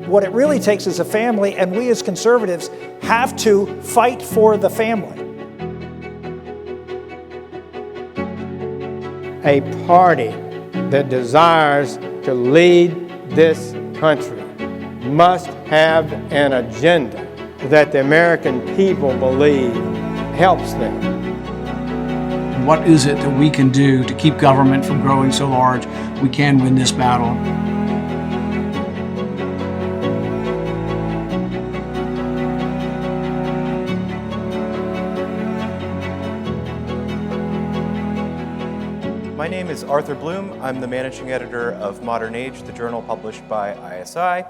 What it really takes is a family, and we as conservatives have to fight for the family. A party that desires to lead this country must have an agenda that the American people believe helps them. What is it that we can do to keep government from growing so large we can win this battle? My name is Arthur Bloom. I'm the managing editor of Modern Age, the journal published by ISI.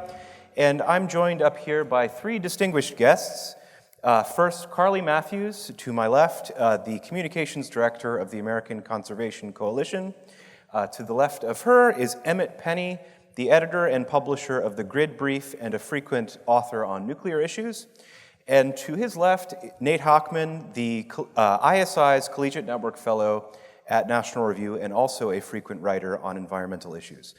And I'm joined up here by three distinguished guests. First, Carly Matthews, to my left, the communications director of the American Conservation Coalition. To the left of her is Emmet Penney, the editor and publisher of the Grid Brief and a frequent author on nuclear issues. And to his left, Nate Hochman, the ISI's Collegiate Network Fellow at National Review and also a frequent writer on environmental issues.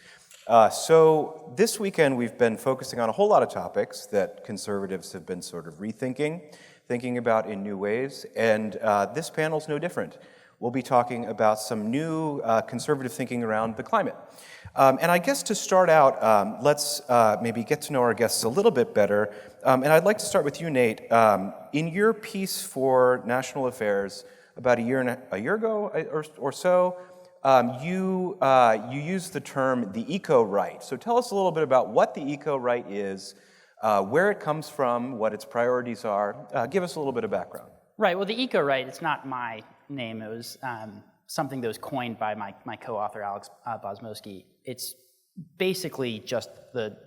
So this weekend we've been focusing on a whole lot of topics that conservatives have been sort of thinking about in new ways, and this panel's no different. We'll be talking about some new conservative thinking around the climate. And I guess to start out, let's maybe get to know our guests a little bit better. And I'd like to start with you, Nate. In your piece for National Affairs about a year ago or so, you used the term the EcoRight. So tell us a little bit about what the EcoRight is, where it comes from, what its priorities are. Give us a little bit of background. Right. Well, the EcoRight, it's not my name. It was something that was coined by my co-author, Alex Bosmowski. It's basically just the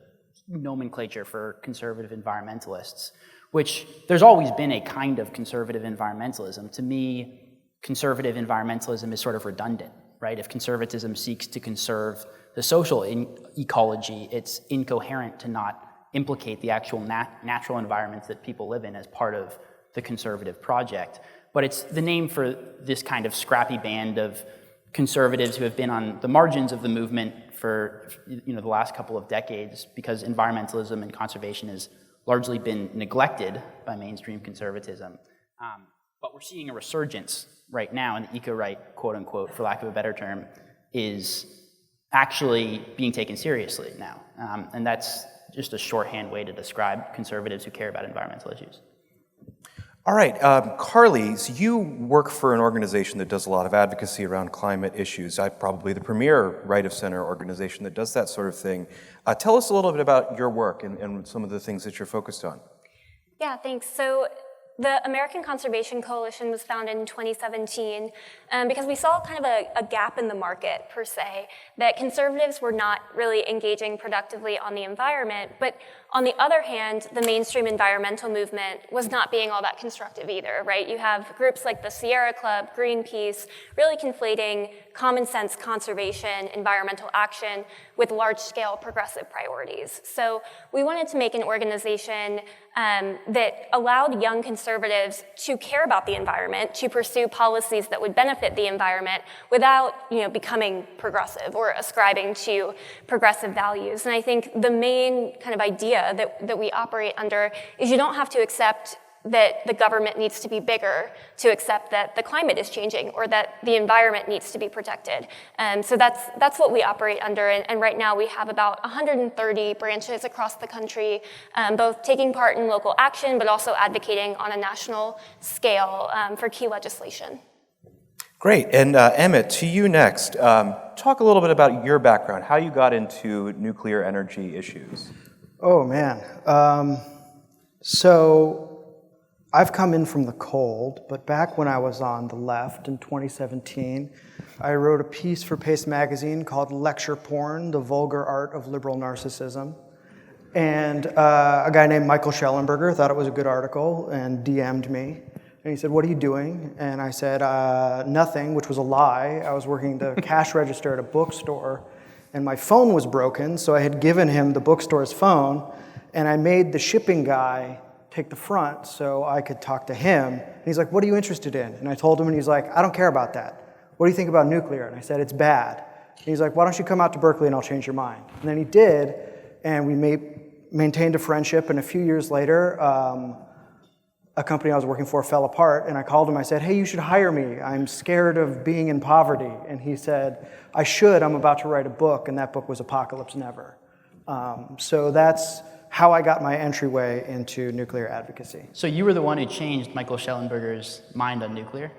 nomenclature for conservative environmentalists, which there's always been a kind of conservative environmentalism. To me, conservative environmentalism is sort of redundant, right? If conservatism seeks to conserve the social ecology, it's incoherent to not implicate the actual natural environments that people live in as part of the conservative project. But it's the name for this kind of scrappy band of conservatives who have been on the margins of the movement for the last couple of decades, because environmentalism and conservation has largely been neglected by mainstream conservatism. But we're seeing a resurgence right now, and the EcoRight, quote unquote, for lack of a better term, is actually being taken seriously now. And that's just a shorthand way to describe conservatives who care about environmental issues. All right, Carly, so you work for an organization that does a lot of advocacy around climate issues, probably the premier right-of-center organization that does that sort of thing. Tell us a little bit about your work and some of the things that you're focused on. Yeah, thanks. So the American Conservation Coalition was founded in 2017 because we saw kind of a gap in the market, per se, that conservatives were not really engaging productively on the environment, but on the other hand, the mainstream environmental movement was not being all that constructive either, right? You have groups like the Sierra Club, Greenpeace, really conflating common sense conservation, environmental action with large-scale progressive priorities. So we wanted to make an organization that allowed young conservatives to care about the environment, to pursue policies that would benefit the environment without, becoming progressive or ascribing to progressive values. And I think the main kind of idea that we operate under is you don't have to accept that the government needs to be bigger to accept that the climate is changing or that the environment needs to be protected. So that's what we operate under, and right now we have about 130 branches across the country, both taking part in local action but also advocating on a national scale for key legislation. Great, and Emmet, to you next. Talk a little bit about your background, how you got into nuclear energy issues. Oh, man. So I've come in from the cold, but back when I was on the left in 2017, I wrote a piece for Paste Magazine called Lecture Porn, The Vulgar Art of Liberal Narcissism. And a guy named Michael Schellenberger thought it was a good article and DM'd me. And he said, "What are you doing?" And I said, "Nothing," which was a lie. I was working the cash register at a bookstore, and my phone was broken, so I had given him the bookstore's phone, and I made the shipping guy take the front so I could talk to him. And he's like, "What are you interested in?" And I told him, and he's like, "I don't care about that. What do you think about nuclear?" And I said, "It's bad." And he's like, "Why don't you come out to Berkeley and I'll change your mind?" And then he did, and we maintained a friendship, and a few years later, a company I was working for fell apart, and I called him. I said, hey, you should hire me. I'm scared of being in poverty. And he said, I should. I'm about to write a book, and that book was Apocalypse Never. So that's how I got my entryway into nuclear advocacy. So you were the one who changed Michael Schellenberger's mind on nuclear?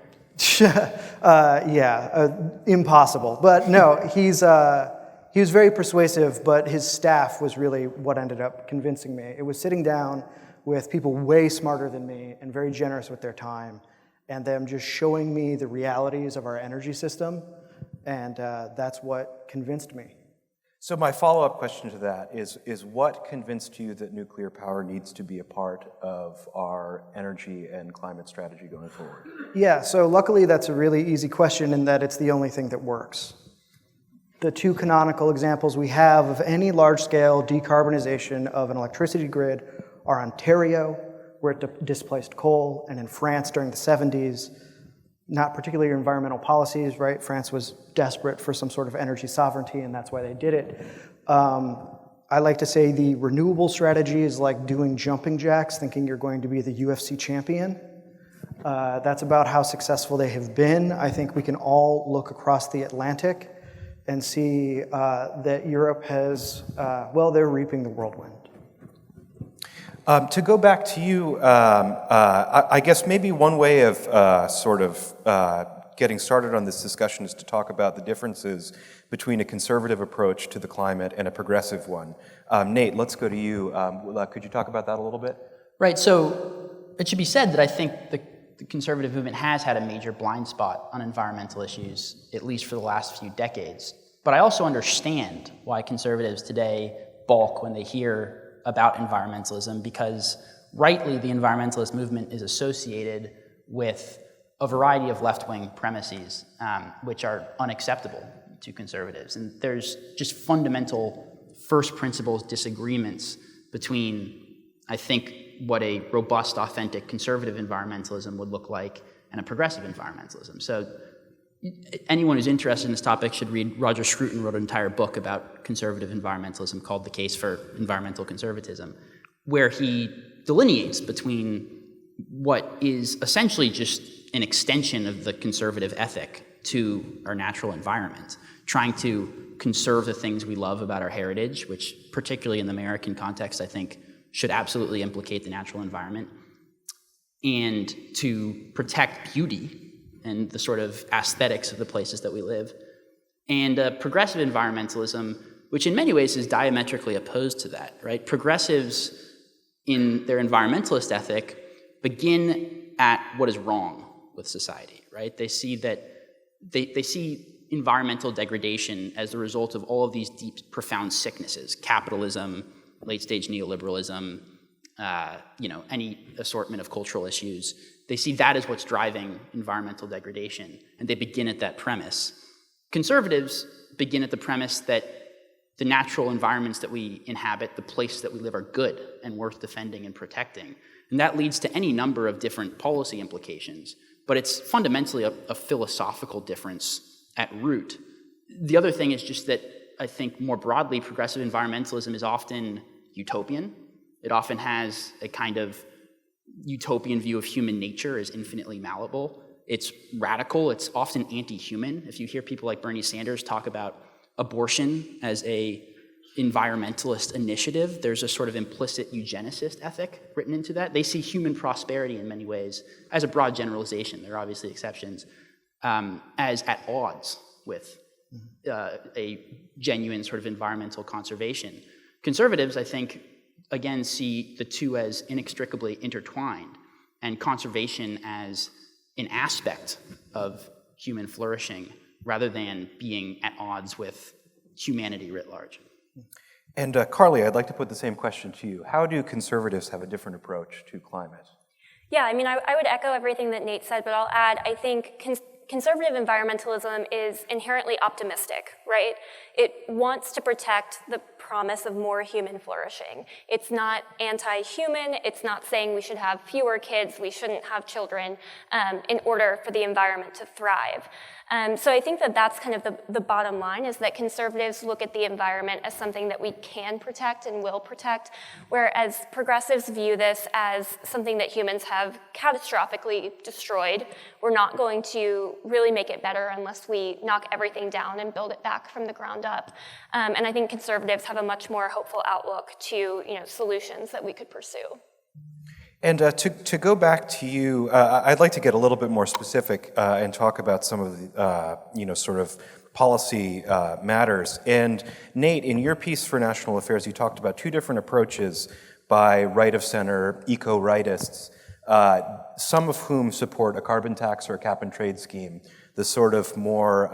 Impossible. But no, he was very persuasive, but his staff was really what ended up convincing me. It was sitting down with people way smarter than me and very generous with their time, and them just showing me the realities of our energy system, and that's what convinced me. So my follow-up question to that is what convinced you that nuclear power needs to be a part of our energy and climate strategy going forward? Yeah, so luckily that's a really easy question in that it's the only thing that works. The two canonical examples we have of any large-scale decarbonization of an electricity grid are Ontario, where it displaced coal, and in France during the 70s, not particularly environmental policies, right? France was desperate for some sort of energy sovereignty, and that's why they did it. I like to say the renewable strategy is like doing jumping jacks, thinking you're going to be the UFC champion. That's about how successful they have been. I think we can all look across the Atlantic and see that Europe has, they're reaping the whirlwind. To go back to you, I guess maybe one way of getting started on this discussion is to talk about the differences between a conservative approach to the climate and a progressive one. Nate, let's go to you. Could you talk about that a little bit? Right, so it should be said that I think the conservative movement has had a major blind spot on environmental issues, at least for the last few decades. But I also understand why conservatives today balk when they hear about environmentalism, because rightly the environmentalist movement is associated with a variety of left-wing premises which are unacceptable to conservatives. And there's just fundamental first principles disagreements between, I think, what a robust, authentic conservative environmentalism would look like and a progressive environmentalism. So anyone who's interested in this topic should read. Roger Scruton wrote an entire book about conservative environmentalism called The Case for Environmental Conservatism, where he delineates between what is essentially just an extension of the conservative ethic to our natural environment, trying to conserve the things we love about our heritage, which particularly in the American context, I think, should absolutely implicate the natural environment, and to protect beauty and the sort of aesthetics of the places that we live, and progressive environmentalism, which in many ways is diametrically opposed to that, right? Progressives in their environmentalist ethic begin at what is wrong with society, right? They see that they see environmental degradation as the result of all of these deep, profound sicknesses: capitalism, late-stage neoliberalism, any assortment of cultural issues. They see that as what's driving environmental degradation, and they begin at that premise. Conservatives begin at the premise that the natural environments that we inhabit, the places that we live, are good and worth defending and protecting. And that leads to any number of different policy implications, but it's fundamentally a philosophical difference at root. The other thing is just that I think more broadly, progressive environmentalism is often utopian. It often has a kind of utopian view of human nature as infinitely malleable. It's radical. It's often anti-human. If you hear people like Bernie Sanders talk about abortion as a environmentalist initiative, there's a sort of implicit eugenicist ethic written into that. They see human prosperity in many ways, as a broad generalization, there are obviously exceptions, as at odds with a genuine sort of environmental conservation. Conservatives, I think, again, see the two as inextricably intertwined, and conservation as an aspect of human flourishing rather than being at odds with humanity writ large. And Carly, I'd like to put the same question to you. How do conservatives have a different approach to climate? Yeah, I mean, I would echo everything that Nate said, but I'll add, I think conservative environmentalism is inherently optimistic, right? It wants to protect the promise of more human flourishing. It's not anti-human. It's not saying we should have fewer kids, we shouldn't have children in order for the environment to thrive. So I think that that's kind of the bottom line, is that conservatives look at the environment as something that we can protect and will protect, whereas progressives view this as something that humans have catastrophically destroyed. We're not going to really make it better unless we knock everything down and build it back from the ground up. And I think conservatives have a much more hopeful outlook to solutions that we could pursue. And to go back to you, I'd like to get a little bit more specific and talk about some of the, sort of policy matters. And Nate, in your piece for National Affairs, you talked about two different approaches by right-of-center eco-rightists, some of whom support a carbon tax or a cap-and-trade scheme, the sort of more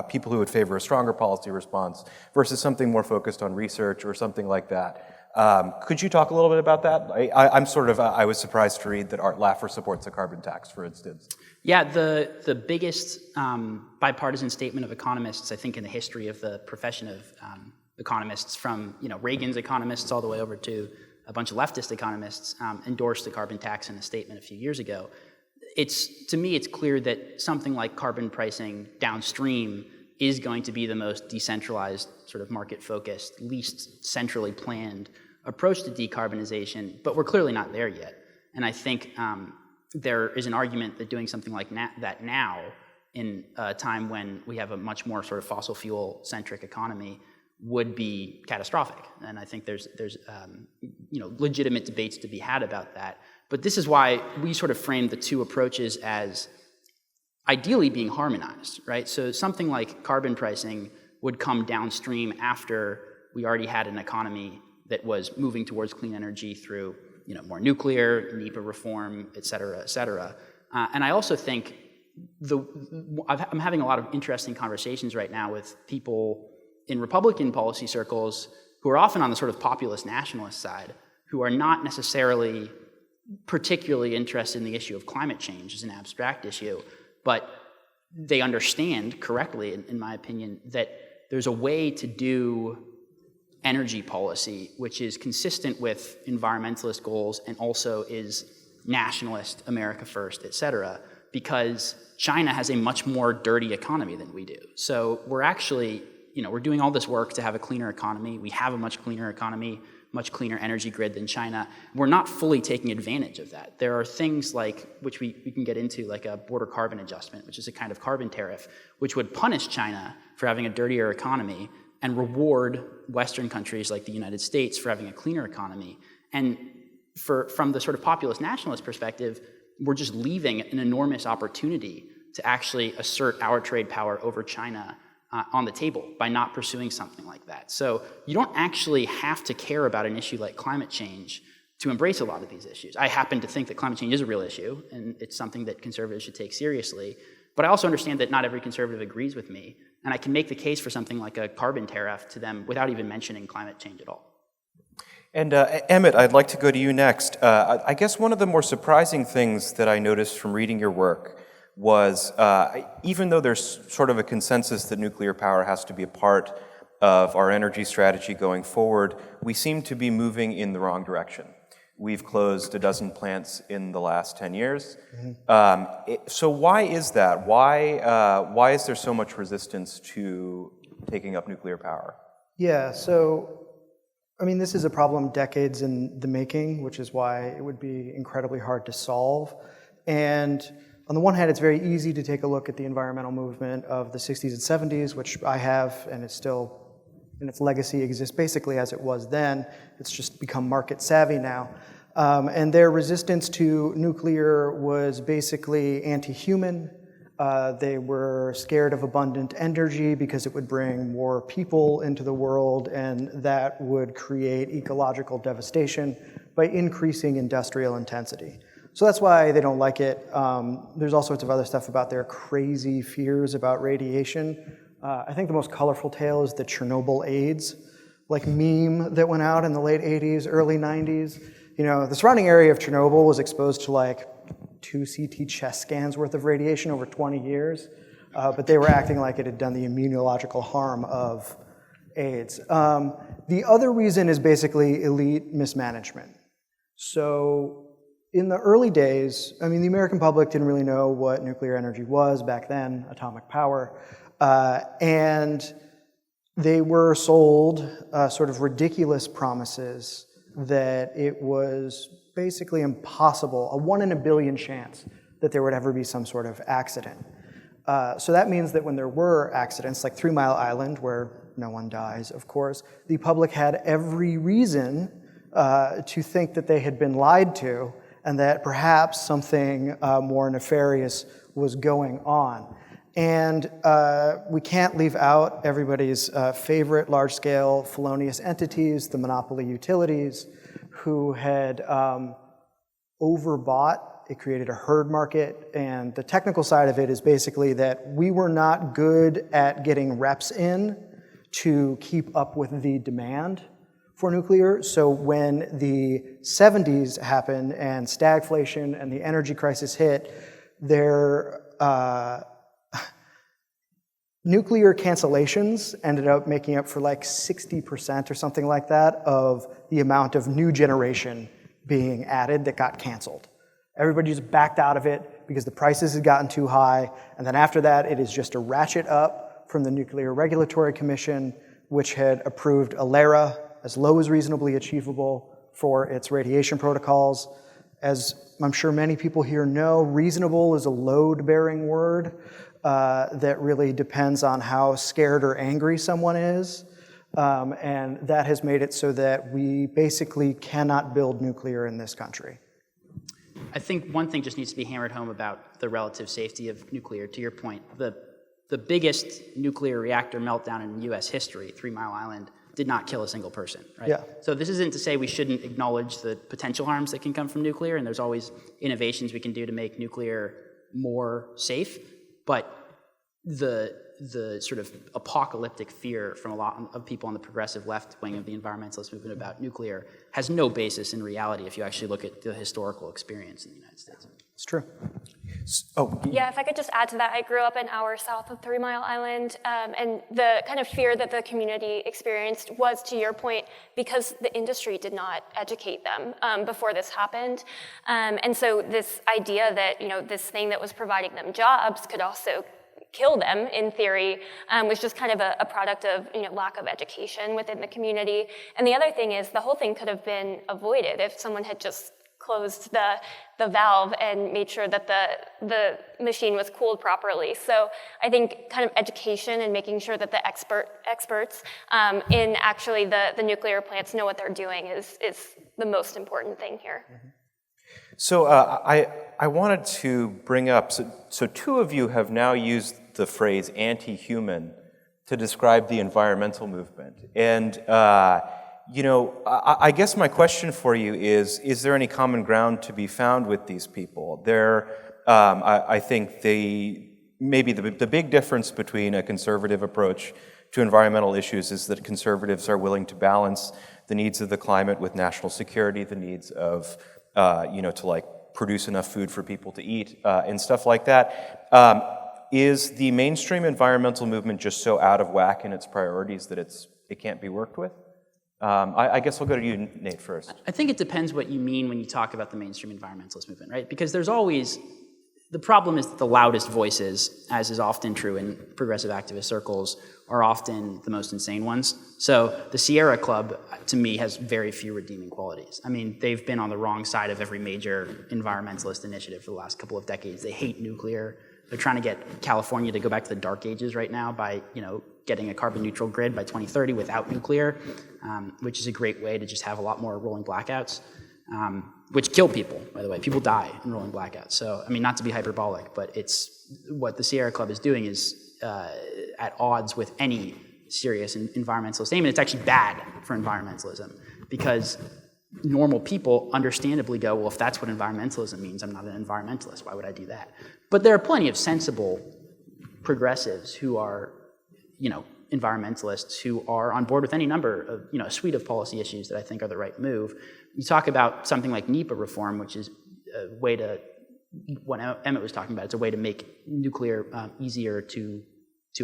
people who would favor a stronger policy response versus something more focused on research or something like that. Could you talk a little bit about that? I was surprised to read that Art Laffer supports a carbon tax, for instance. Yeah, the biggest bipartisan statement of economists, I think, in the history of the profession of economists, from Reagan's economists all the way over to a bunch of leftist economists, endorsed the carbon tax in a statement a few years ago. To me, it's clear that something like carbon pricing downstream is going to be the most decentralized, sort of market-focused, least centrally planned approach to decarbonization, but we're clearly not there yet. And I think there is an argument that doing something like that now, in a time when we have a much more sort of fossil fuel-centric economy, would be catastrophic. And I think there's legitimate debates to be had about that. But this is why we sort of frame the two approaches as ideally being harmonized, right? So something like carbon pricing would come downstream after we already had an economy that was moving towards clean energy through, more nuclear, NEPA reform, et cetera, et cetera. And I also think I'm having a lot of interesting conversations right now with people in Republican policy circles who are often on the sort of populist nationalist side, who are not necessarily particularly interested in the issue of climate change as an abstract issue, but they understand correctly, in my opinion, that there's a way to do energy policy which is consistent with environmentalist goals and also is nationalist, America first, et cetera, because China has a much more dirty economy than we do. So we're actually, we're doing all this work to have a cleaner economy. We have a much cleaner economy, much cleaner energy grid than China. We're not fully taking advantage of that. There are things like, which we can get into, like a border carbon adjustment, which is a kind of carbon tariff, which would punish China for having a dirtier economy and reward Western countries like the United States for having a cleaner economy. And from the sort of populist nationalist perspective, we're just leaving an enormous opportunity to actually assert our trade power over China on the table by not pursuing something like that. So you don't actually have to care about an issue like climate change to embrace a lot of these issues. I happen to think that climate change is a real issue, and it's something that conservatives should take seriously. But I also understand that not every conservative agrees with me, and I can make the case for something like a carbon tariff to them without even mentioning climate change at all. And Emmet, I'd like to go to you next. I guess one of the more surprising things that I noticed from reading your work was, even though there's sort of a consensus that nuclear power has to be a part of our energy strategy going forward, we seem to be moving in the wrong direction. We've closed a dozen plants in the last 10 years. So why is that? Why is there so much resistance to taking up nuclear power? Yeah, so, this is a problem decades in the making, which is why it would be incredibly hard to solve. And on the one hand, it's very easy to take a look at the environmental movement of the 60s and 70s, which I have, and it's still, and its legacy exists basically as it was then. It's just become market savvy now. And their resistance to nuclear was basically anti-human. They were scared of abundant energy because it would bring more people into the world, and that would create ecological devastation by increasing industrial intensity. So that's why they don't like it. There's all sorts of other stuff about their crazy fears about radiation. I think the most colorful tale is the Chernobyl AIDS, meme that went out in the late 80s, early 90s. The surrounding area of Chernobyl was exposed to 2 CT chest scans worth of radiation over 20 years, but they were acting like it had done the immunological harm of AIDS. The other reason is basically elite mismanagement. So in the early days, I mean, the American public didn't really know what nuclear energy was back then, atomic power, and they were sold sort of ridiculous promises that it was basically impossible, a 1 in a billion chance that there would ever be some sort of accident. So that means that when there were accidents, like 3 Mile Island, where no one dies, of course, the public had every reason to think that they had been lied to and that perhaps something more nefarious was going on. And we can't leave out everybody's favorite large-scale felonious entities, the monopoly utilities, who had overbought. It created a herd market, and the technical side of it is basically that we were not good at getting reps in to keep up with the demand for nuclear. So when the 70s happened and stagflation and the energy crisis hit, their nuclear cancellations ended up making up for like 60% or something like that of the amount of new generation being added that got canceled. Everybody just backed out of it because the prices had gotten too high, and then after that it is just a ratchet up from the Nuclear Regulatory Commission, which had approved a LERA as low as reasonably achievable for its radiation protocols. As I'm sure many people here know, reasonable is a load-bearing word that really depends on how scared or angry someone is. And that has made it so that we basically cannot build nuclear in this country. I think one thing just needs to be hammered home about the relative safety of nuclear. To your point, the biggest nuclear reactor meltdown in U.S. history, 3 Mile Island, did not kill a single person, right? Yeah. So this isn't to say we shouldn't acknowledge the potential harms that can come from nuclear, and there's always innovations we can do to make nuclear more safe, but the sort of apocalyptic fear from a lot of people on the progressive left wing of the environmentalist movement about nuclear has no basis in reality if you actually look at the historical experience in the United States. It's true. Yeah, if I could just add to that, I grew up an hour south of 3 Mile Island, and the kind of fear that the community experienced was, to your point, because the industry did not educate them before this happened. And so this idea that, this thing that was providing them jobs could also kill them, in theory, was just kind of a product of lack of education within the community. And the other thing is the whole thing could have been avoided if someone had just closed the valve and made sure that the machine was cooled properly. So I think kind of education and making sure that the experts in actually the nuclear plants know what they're doing is the most important thing here. Mm-hmm. So I wanted to bring up, so two of you have now used the phrase anti-human to describe the environmental movement. And, I guess my question for you is there any common ground to be found with these people? I think maybe the big difference between a conservative approach to environmental issues is that conservatives are willing to balance the needs of the climate with national security, the needs of to produce enough food for people to eat and stuff like that. Is the mainstream environmental movement just so out of whack in its priorities that it can't be worked with? I guess I'll go to you, Nate, first. I think it depends what you mean when you talk about the mainstream environmentalist movement, right? Because there's always, the problem is that the loudest voices, as is often true in progressive activist circles, are often the most insane ones. So the Sierra Club, to me, has very few redeeming qualities. I mean, they've been on the wrong side of every major environmentalist initiative for the last couple of decades. They hate nuclear. They're trying to get California to go back to the dark ages right now by, getting a carbon neutral grid by 2030 without nuclear, which is a great way to just have a lot more rolling blackouts, which kill people, by the way. People die in rolling blackouts. So, not to be hyperbolic, but it's what the Sierra Club is doing is at odds with any serious environmentalist aim, and it's actually bad for environmentalism because normal people understandably go, well, if that's what environmentalism means, I'm not an environmentalist. Why would I do that? But there are plenty of sensible progressives who are environmentalists who are on board with any number of, a suite of policy issues that I think are the right move. You talk about something like NEPA reform, which is a way to, what Emmet was talking about, it's a way to make nuclear easier to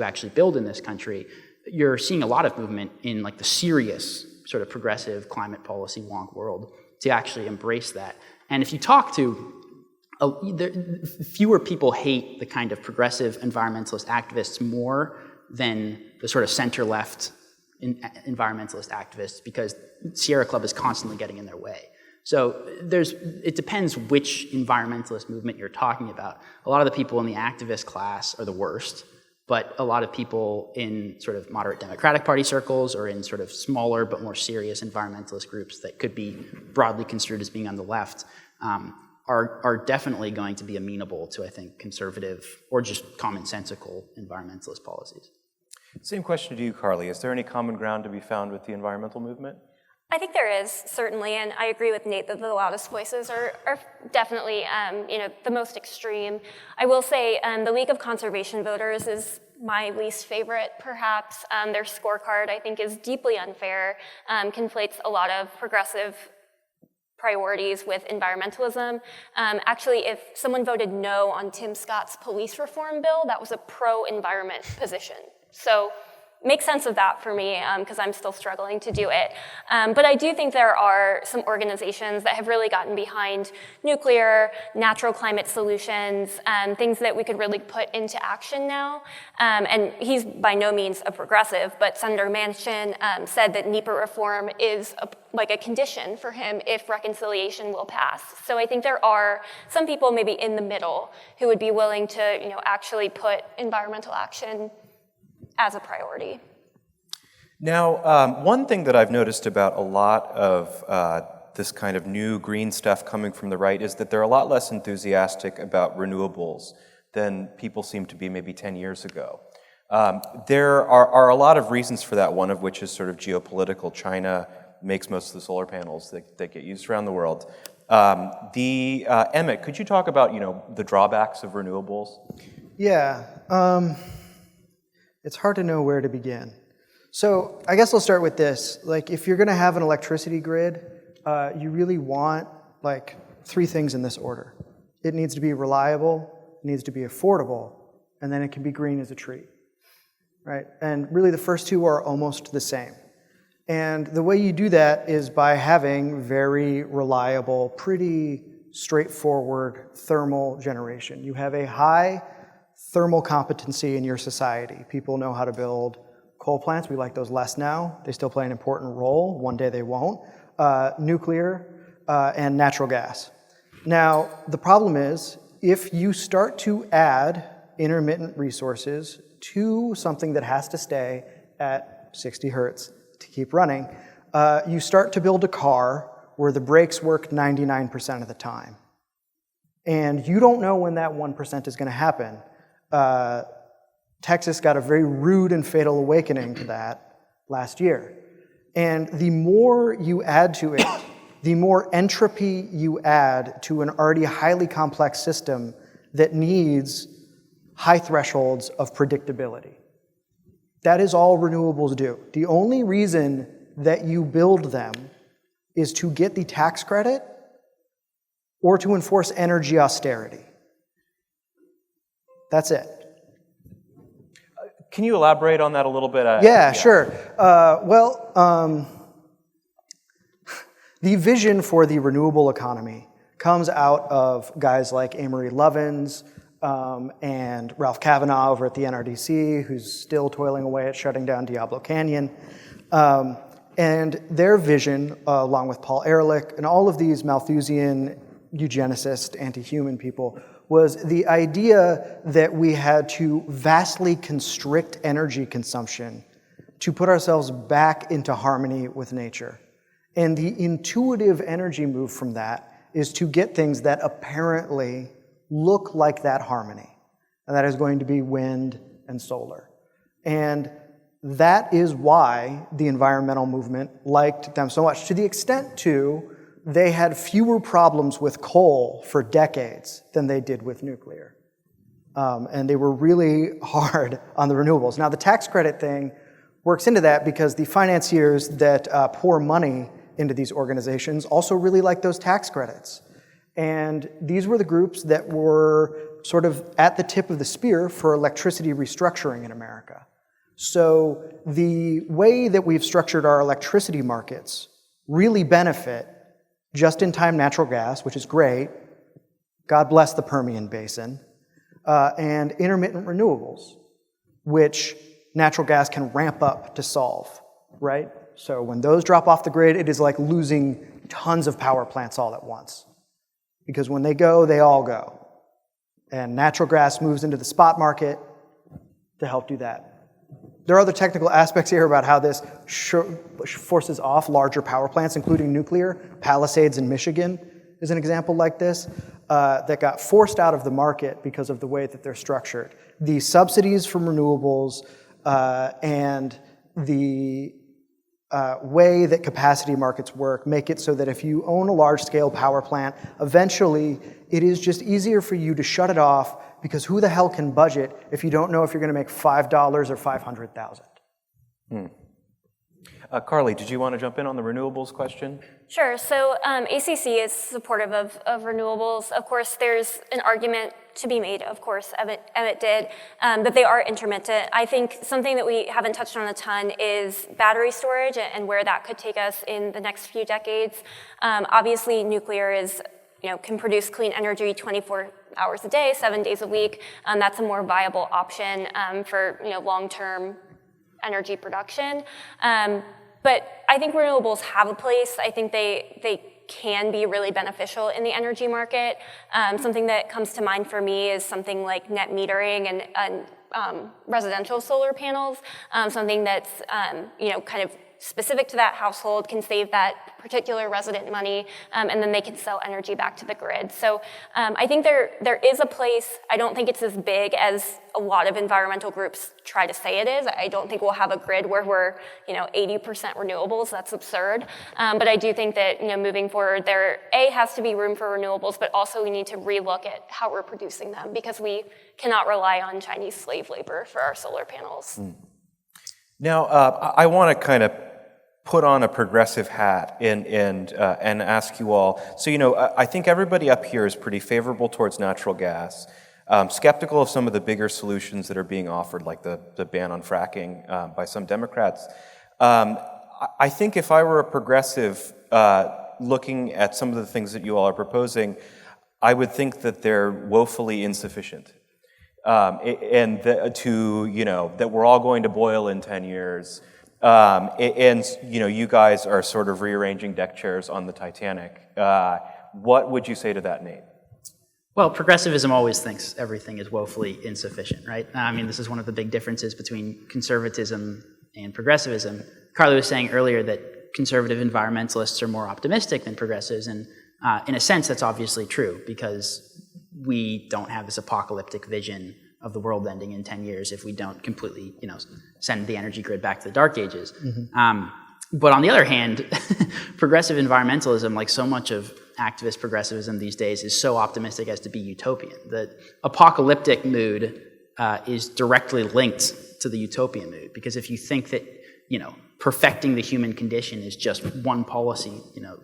actually build in this country. you're seeing a lot of movement in like the serious sort of progressive climate policy wonk world to actually embrace that. And if you talk to, fewer people hate the kind of progressive environmentalist activists more than the sort of center-left environmentalist activists, because Sierra Club is constantly getting in their way. So it depends which environmentalist movement you're talking about. A lot of the people in the activist class are the worst, but a lot of people in sort of moderate Democratic Party circles or in sort of smaller but more serious environmentalist groups that could be broadly construed as being on the left are definitely going to be amenable to, I think, conservative or just commonsensical environmentalist policies. Same question to you, Carly. Is there any common ground to be found with the environmental movement? I think there is, certainly, and I agree with Nate that the loudest voices are definitely the most extreme. I will say the League of Conservation Voters is my least favorite, perhaps. Their scorecard, I think, is deeply unfair, conflates a lot of progressive priorities with environmentalism. Actually, if someone voted no on Tim Scott's police reform bill, that was a pro-environment position. So make sense of that for me, because I'm still struggling to do it. But I do think there are some organizations that have really gotten behind nuclear, natural climate solutions, things that we could really put into action now. And he's by no means a progressive, but Senator Manchin said that NEPA reform is like a condition for him if reconciliation will pass. So I think there are some people maybe in the middle who would be willing to actually put environmental action as a priority. Now, one thing that I've noticed about a lot of this kind of new green stuff coming from the right is that they're a lot less enthusiastic about renewables than people seem to be maybe 10 years ago. There are a lot of reasons for that, one of which is sort of geopolitical. China makes most of the solar panels that get used around the world. Emmet, could you talk about the drawbacks of renewables? Yeah. It's hard to know where to begin. So I guess I'll start with this. Like, if you're going to have an electricity grid, you really want like three things in this order. It needs to be reliable, it needs to be affordable, and then it can be green as a tree, right? And really the first two are almost the same. And the way you do that is by having very reliable, pretty straightforward thermal generation. You have a high thermal competency in your society. People know how to build coal plants. We like those less now. They still play an important role. One day they won't. Nuclear and natural gas. Now, the problem is, if you start to add intermittent resources to something that has to stay at 60 hertz to keep running, you start to build a car where the brakes work 99% of the time. And you don't know when that 1% is going to happen. Texas got a very rude and fatal awakening to that last year. And the more you add to it, the more entropy you add to an already highly complex system that needs high thresholds of predictability. That is all renewables do. The only reason that you build them is to get the tax credit or to enforce energy austerity. That's it. Can you elaborate on that a little bit? Yeah, sure. The vision for the renewable economy comes out of guys like Amory Lovins and Ralph Kavanaugh over at the NRDC, who's still toiling away at shutting down Diablo Canyon. And their vision, along with Paul Ehrlich and all of these Malthusian eugenicist, anti-human people, was the idea that we had to vastly constrict energy consumption to put ourselves back into harmony with nature. And the intuitive energy move from that is to get things that apparently look like that harmony. And that is going to be wind and solar. And that is why the environmental movement liked them so much, to the extent, too, they had fewer problems with coal for decades than they did with nuclear. And they were really hard on the renewables. Now, the tax credit thing works into that because the financiers that pour money into these organizations also really like those tax credits. And these were the groups that were sort of at the tip of the spear for electricity restructuring in America. So the way that we've structured our electricity markets really benefit just-in-time natural gas, which is great, God bless the Permian Basin, and intermittent renewables, which natural gas can ramp up to solve, right? So when those drop off the grid, it is like losing tons of power plants all at once. Because when they go, they all go. And natural gas moves into the spot market to help do that. There are other technical aspects here about how this forces off larger power plants, including nuclear. Palisades in Michigan is an example like this, that got forced out of the market because of the way that they're structured. The subsidies from renewables and the way that capacity markets work make it so that if you own a large-scale power plant, eventually it is just easier for you to shut it off, because who the hell can budget if you don't know if you're going to make $5 or $500,000? Carly, did you want to jump in on the renewables question? Sure. So ACC is supportive of renewables. Of course, there's an argument to be made, of course, Emmet did, that they are intermittent. I think something that we haven't touched on a ton is battery storage and where that could take us in the next few decades. Obviously, nuclear is, can produce clean energy 24 hours a day, 7 days a week. That's a more viable option for long-term energy production. But I think renewables have a place. I think they can be really beneficial in the energy market. Something that comes to mind for me is something like net metering and residential solar panels. Something that's kind of specific to that household, can save that particular resident money, and then they can sell energy back to the grid. So I think there is a place. I don't think it's as big as a lot of environmental groups try to say it is. I don't think we'll have a grid where we're 80% renewables. That's absurd. But I do think that moving forward, there has to be room for renewables, but also we need to relook at how we're producing them, because we cannot rely on Chinese slave labor for our solar panels. Now, I want to kind of put on a progressive hat and ask you all. So, I think everybody up here is pretty favorable towards natural gas, skeptical of some of the bigger solutions that are being offered, like the ban on fracking by some Democrats. I think if I were a progressive looking at some of the things that you all are proposing, I would think that they're woefully insufficient. That we're all going to boil in 10 years. You guys are sort of rearranging deck chairs on the Titanic. What would you say to that, Nate? Well, progressivism always thinks everything is woefully insufficient, right? I mean, this is one of the big differences between conservatism and progressivism. Carly was saying earlier that conservative environmentalists are more optimistic than progressives, and in a sense, that's obviously true, because we don't have this apocalyptic vision of the world ending in 10 years if we don't completely, send the energy grid back to the dark ages. Mm-hmm. But on the other hand, progressive environmentalism, like so much of activist progressivism these days, is so optimistic as to be utopian. The apocalyptic mood is directly linked to the utopian mood, because if you think that, perfecting the human condition is just one policy,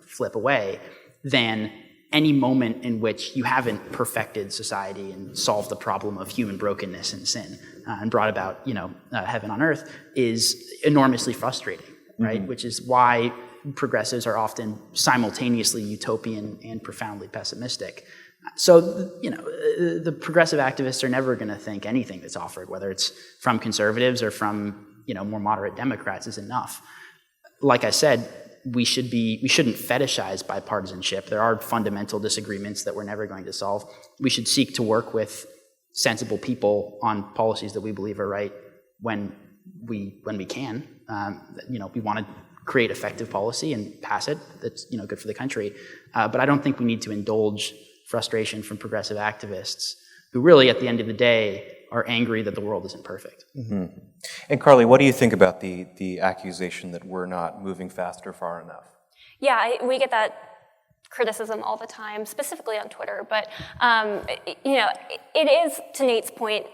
flip away, then any moment in which you haven't perfected society and solved the problem of human brokenness and sin and brought about, heaven on earth is enormously frustrating, right? Mm-hmm. Which is why progressives are often simultaneously utopian and profoundly pessimistic. So, the progressive activists are never going to think anything that's offered, whether it's from conservatives or from, more moderate Democrats, is enough. Like I said, we shouldn't fetishize bipartisanship. There are fundamental disagreements that we're never going to solve. We should seek to work with sensible people on policies that we believe are right when we can. We want to create effective policy and pass it that's good for the country. But I don't think we need to indulge frustration from progressive activists who really, at the end of the day, are angry that the world isn't perfect. Mm-hmm. And Carly, what do you think about the accusation that we're not moving fast or far enough? Yeah, we get that criticism all the time, specifically on Twitter. But it is, to Nate's point,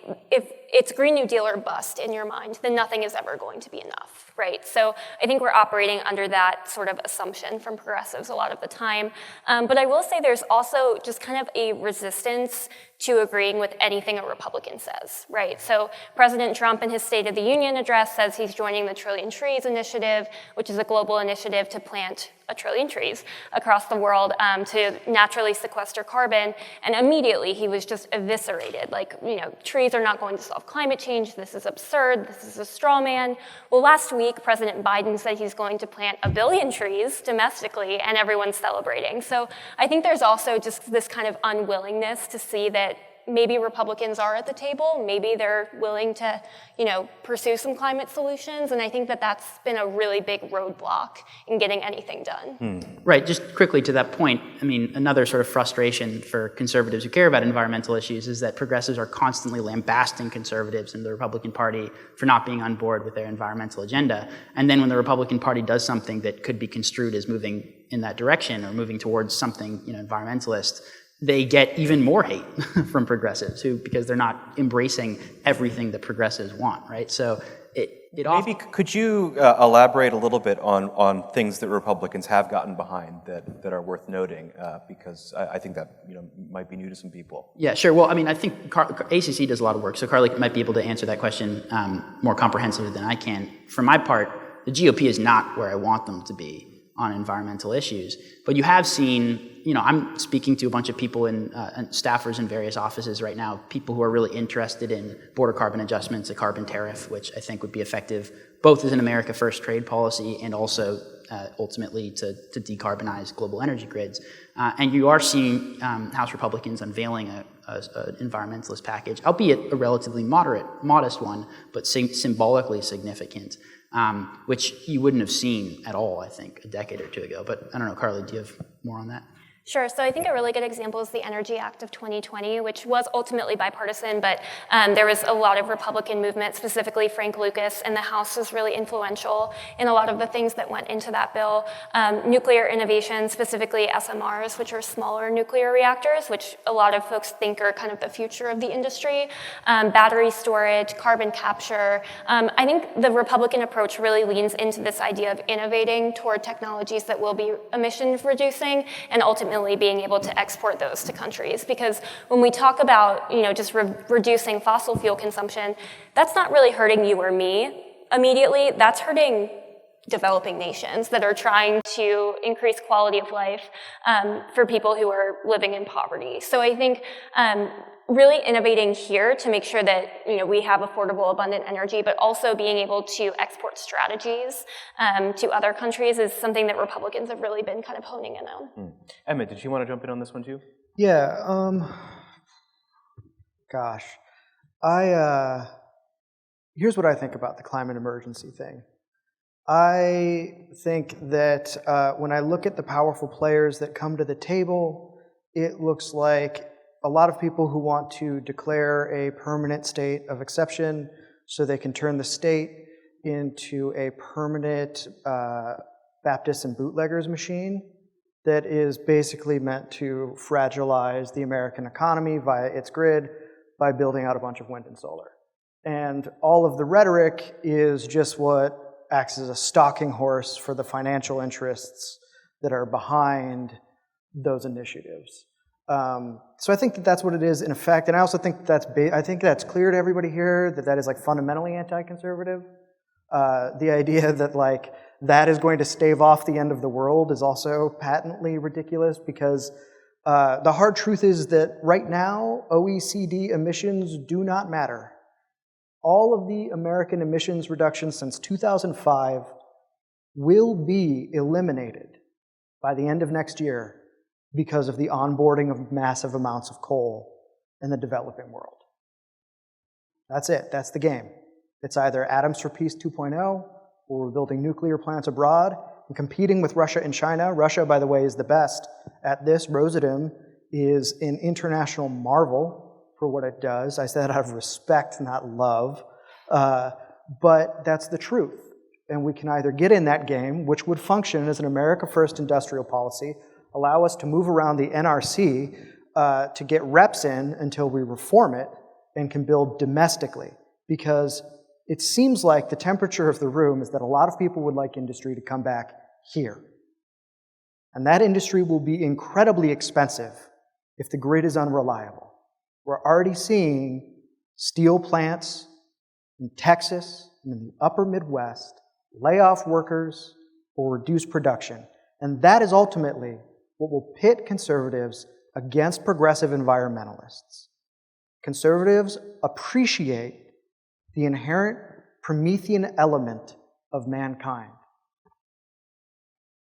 it's Green New Deal or bust in your mind, then nothing is ever going to be enough, right? So I think we're operating under that sort of assumption from progressives a lot of the time. But I will say there's also just kind of a resistance to agreeing with anything a Republican says, right? So President Trump in his State of the Union address says he's joining the Trillion Trees Initiative, which is a global initiative to plant 1 trillion trees across the world to naturally sequester carbon. And immediately he was just eviscerated. Like, trees are not going to solve climate change. This is absurd. This is a straw man. Well, last week, President Biden said he's going to plant 1 billion trees domestically, and everyone's celebrating. So I think there's also just this kind of unwillingness to see that maybe Republicans are at the table, maybe they're willing to, pursue some climate solutions, and I think that that's been a really big roadblock in getting anything done. Right, just quickly to that point, I mean, another sort of frustration for conservatives who care about environmental issues is that progressives are constantly lambasting conservatives in the Republican Party for not being on board with their environmental agenda, and then when the Republican Party does something that could be construed as moving in that direction or moving towards something, environmentalist, they get even more hate from progressives because they're not embracing everything that progressives want, right? So Maybe could you elaborate a little bit on things that Republicans have gotten behind that are worth noting, because I think that might be new to some people. Yeah, sure. Well, I mean, I think ACC does a lot of work, so Carly might be able to answer that question more comprehensively than I can. For my part, the GOP is not where I want them to be on environmental issues, but you have seen, I'm speaking to a bunch of people and staffers in various offices right now, people who are really interested in border carbon adjustments, a carbon tariff, which I think would be effective both as an America First trade policy and also ultimately to decarbonize global energy grids. And you are seeing House Republicans unveiling an environmentalist package, albeit a relatively modest one, but symbolically significant. Which you wouldn't have seen at all, I think, a decade or two ago. But I don't know, Carly, do you have more on that? Sure. So I think a really good example is the Energy Act of 2020, which was ultimately bipartisan, but there was a lot of Republican movement, specifically Frank Lucas, and the House was really influential in a lot of the things that went into that bill. Nuclear innovation, specifically SMRs, which are smaller nuclear reactors, which a lot of folks think are kind of the future of the industry. Battery storage, carbon capture. I think the Republican approach really leans into this idea of innovating toward technologies that will be emissions reducing and ultimately being able to export those to countries. Because when we talk about, just reducing fossil fuel consumption, that's not really hurting you or me immediately. That's hurting developing nations that are trying to increase quality of life for people who are living in poverty. So I think really innovating here to make sure that we have affordable, abundant energy, but also being able to export strategies to other countries is something that Republicans have really been kind of honing in on. Emmet, did you want to jump in on this one too? Yeah. Here's what I think about the climate emergency thing. I think that when I look at the powerful players that come to the table, it looks like a lot of people who want to declare a permanent state of exception so they can turn the state into a permanent Baptists and bootleggers machine that is basically meant to fragilize the American economy via its grid by building out a bunch of wind and solar. And all of the rhetoric is just what acts as a stalking horse for the financial interests that are behind those initiatives. So I think that that's what it is in effect, and I also think that's clear to everybody here that is like fundamentally anti-conservative. The idea that that is going to stave off the end of the world is also patently ridiculous because the hard truth is that right now OECD emissions do not matter. All of the American emissions reductions since 2005 will be eliminated by the end of next year because of the onboarding of massive amounts of coal in the developing world. That's it. That's the game. It's either Atoms for Peace 2.0, or we're building nuclear plants abroad and competing with Russia and China. Russia, by the way, is the best at this. Rosatom is an international marvel for what it does. I say that out of respect, not love. But that's the truth. And we can either get in that game, which would function as an America First industrial policy, allow us to move around the NRC to get reps in until we reform it and can build domestically. because it seems like the temperature of the room is that a lot of people would like industry to come back here. And that industry will be incredibly expensive if the grid is unreliable. We're already seeing steel plants in Texas and in the upper Midwest lay off workers or reduce production. And that is ultimately what will pit conservatives against progressive environmentalists. Conservatives appreciate the inherent Promethean element of mankind.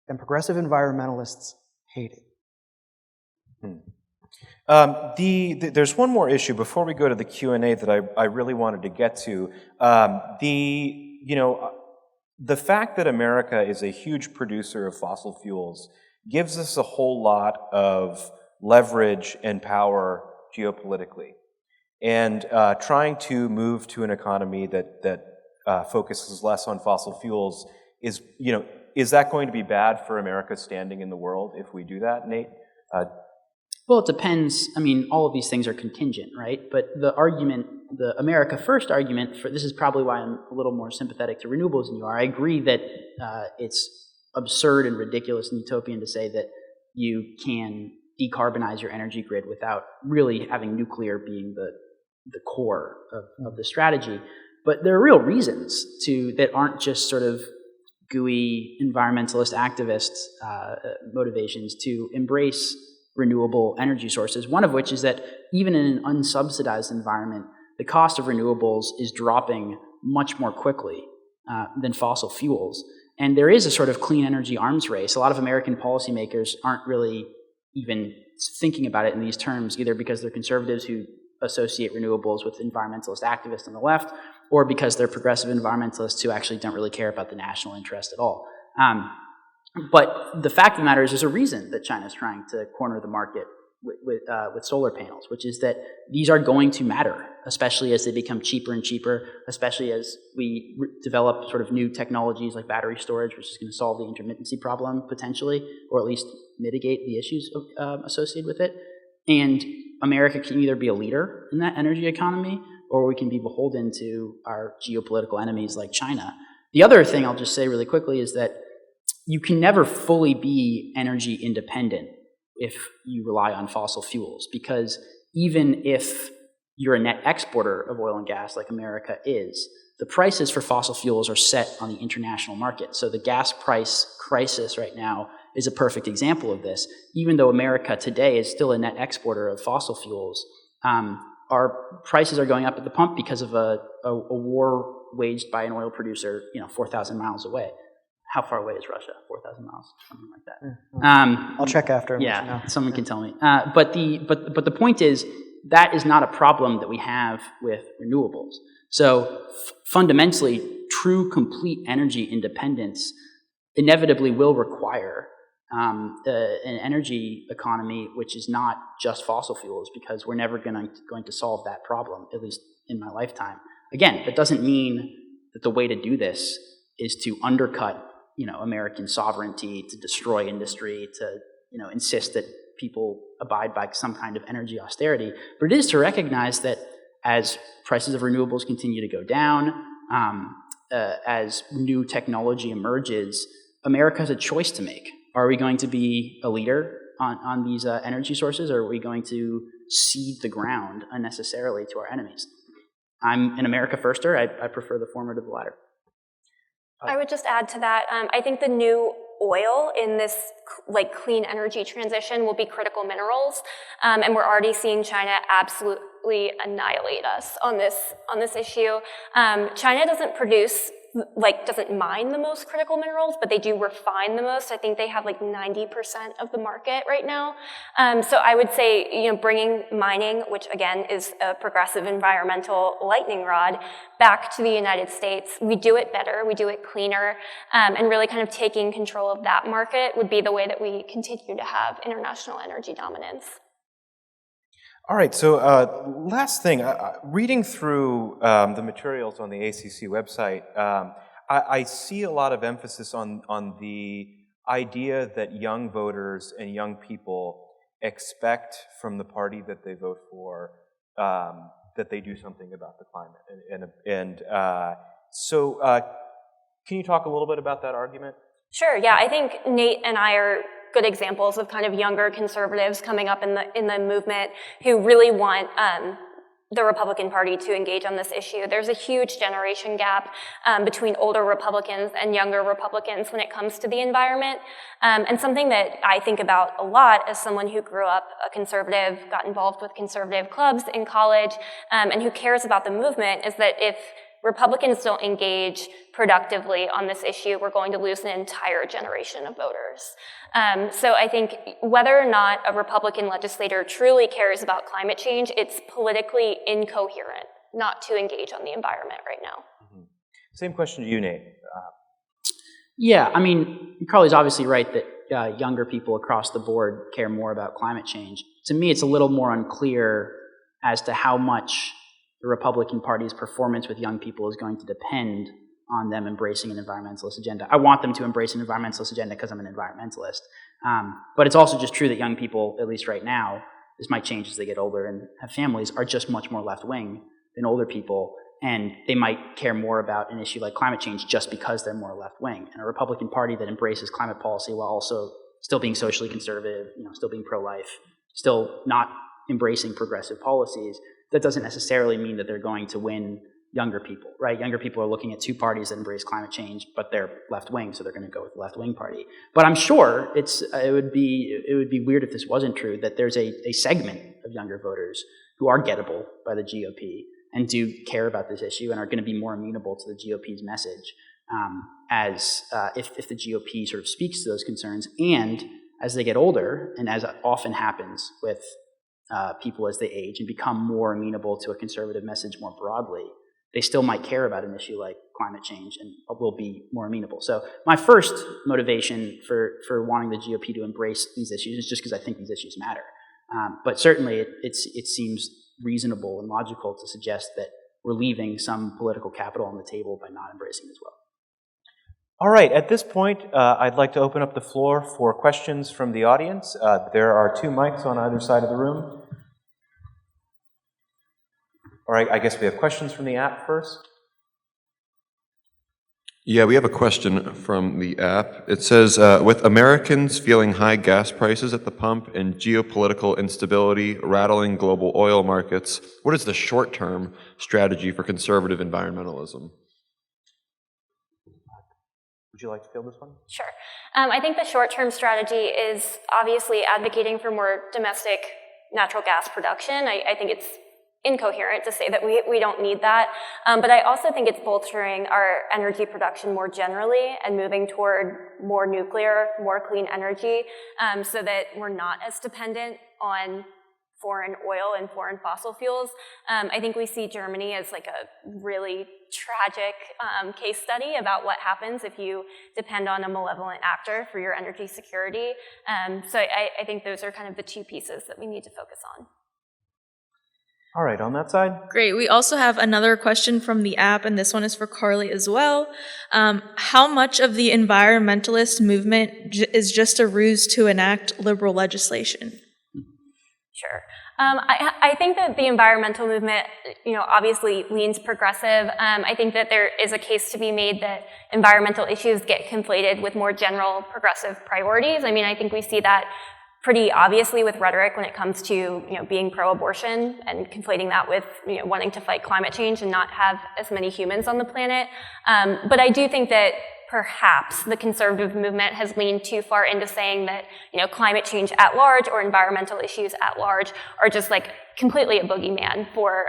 And progressive environmentalists hate it. There's one more issue before we go to the Q&A that I really wanted to get to. The fact that America is a huge producer of fossil fuels gives us a whole lot of leverage and power geopolitically. And trying to move to an economy that focuses less on fossil fuels is that going to be bad for America's standing in the world if we do that, Nate? Well, it depends. I mean, all of these things are contingent, right? But the argument, the America First argument, this is probably why I'm a little more sympathetic to renewables than you are. I agree that it's absurd and ridiculous and utopian to say that you can decarbonize your energy grid without really having nuclear being the core of the strategy. But there are real reasons that aren't just sort of gooey environmentalist activists' motivations to embrace renewable energy sources, one of which is that even in an unsubsidized environment, the cost of renewables is dropping much more quickly than fossil fuels. And there is a sort of clean energy arms race. A lot of American policymakers aren't really even thinking about it in these terms, either because they're conservatives who associate renewables with environmentalist activists on the left, or because they're progressive environmentalists who actually don't really care about the national interest at all. But the fact of the matter is there's a reason that China's trying to corner the market with solar panels, which is that these are going to matter, especially as they become cheaper and cheaper, especially as we develop sort of new technologies like battery storage, which is going to solve the intermittency problem potentially, or at least mitigate the issues associated with it. And America can either be a leader in that energy economy, or we can be beholden to our geopolitical enemies like China. The other thing I'll just say really quickly is that you can never fully be energy independent if you rely on fossil fuels, because even if you're a net exporter of oil and gas like America is, the prices for fossil fuels are set on the international market. So the gas price crisis right now is a perfect example of this. Even though America today is still a net exporter of fossil fuels, our prices are going up at the pump because of a war waged by an oil producer, 4,000 miles away. How far away is Russia? 4,000 miles, something like that. I'll check after. Yeah, someone can tell me. But the point is that is not a problem that we have with renewables. So fundamentally, true complete energy independence inevitably will require an energy economy which is not just fossil fuels, because we're never going to solve that problem, at least in my lifetime. Again, that doesn't mean that the way to do this is to undercut American sovereignty, to destroy industry, to insist that people abide by some kind of energy austerity. But it is to recognize that as prices of renewables continue to go down, as new technology emerges, America has a choice to make. Are we going to be a leader on these energy sources, or are we going to cede the ground unnecessarily to our enemies? I'm an America firster. I prefer the former to the latter. I would just add to that, I think the new oil in this clean energy transition will be critical minerals, and we're already seeing China absolutely annihilate us on this issue. China doesn't mine the most critical minerals, but they do refine the most. I think they have 90% of the market right now. So I would say, bringing mining, which again is a progressive environmental lightning rod, back to the United States, we do it better, we do it cleaner, and really kind of taking control of that market would be the way that we continue to have international energy dominance. All right, so last thing, reading through the materials on the ACC website, I see a lot of emphasis on the idea that young voters and young people expect from the party that they vote for that they do something about the climate. So can you talk a little bit about that argument? Sure, yeah, I think Nate and I are good examples of kind of younger conservatives coming up in the movement who really want the Republican Party to engage on this issue. There's a huge generation gap between older Republicans and younger Republicans when it comes to the environment. And something that I think about a lot as someone who grew up a conservative, got involved with conservative clubs in college, and who cares about the movement is that if Republicans don't engage productively on this issue, we're going to lose an entire generation of voters. So I think whether or not a Republican legislator truly cares about climate change, it's politically incoherent not to engage on the environment right now. Mm-hmm. Same question to you, Nate. Yeah, I mean, Carly's obviously right that younger people across the board care more about climate change. To me, it's a little more unclear as to how much the Republican Party's performance with young people is going to depend on them embracing an environmentalist agenda. I want them to embrace an environmentalist agenda because I'm an environmentalist. But it's also just true that young people, at least right now, this might change as they get older and have families, are just much more left-wing than older people, and they might care more about an issue like climate change just because they're more left-wing. And a Republican Party that embraces climate policy while also still being socially conservative, still being pro-life, still not embracing progressive policies, that doesn't necessarily mean that they're going to win younger people, right? Younger people are looking at two parties that embrace climate change, but they're left-wing, so they're going to go with the left-wing party. But I'm sure it would be weird if this wasn't true, that there's a segment of younger voters who are gettable by the GOP and do care about this issue and are going to be more amenable to the GOP's message if the GOP sort of speaks to those concerns. And as they get older, and as often happens with people as they age and become more amenable to a conservative message more broadly, they still might care about an issue like climate change and will be more amenable. So my first motivation for wanting the GOP to embrace these issues is just because I think these issues matter. But certainly it seems reasonable and logical to suggest that we're leaving some political capital on the table by not embracing as well. All right, at this point, I'd like to open up the floor for questions from the audience. There are 2 mics on either side of the room. All right, I guess we have questions from the app first. Yeah, we have a question from the app. It says, with Americans feeling high gas prices at the pump and geopolitical instability rattling global oil markets, what is the short-term strategy for conservative environmentalism? Would you like to field this one? Sure. I think the short-term strategy is obviously advocating for more domestic natural gas production. I think it's incoherent to say that we don't need that. But I also think it's bolstering our energy production more generally and moving toward more nuclear, more clean energy, so that we're not as dependent on foreign oil and foreign fossil fuels. I think we see Germany as like a really tragic case study about what happens if you depend on a malevolent actor for your energy security. So I think those are kind of the 2 pieces that we need to focus on. All right, on that side. Great. We also have another question from the app, and this one is for Carly as well. How much of the environmentalist movement is just a ruse to enact liberal legislation? Sure. I think that the environmental movement, obviously leans progressive. I think that there is a case to be made that environmental issues get conflated with more general progressive priorities. I mean, I think we see that pretty obviously with rhetoric when it comes to being pro-abortion and conflating that with wanting to fight climate change and not have as many humans on the planet. But I do think that perhaps the conservative movement has leaned too far into saying that climate change at large or environmental issues at large are just like completely a boogeyman for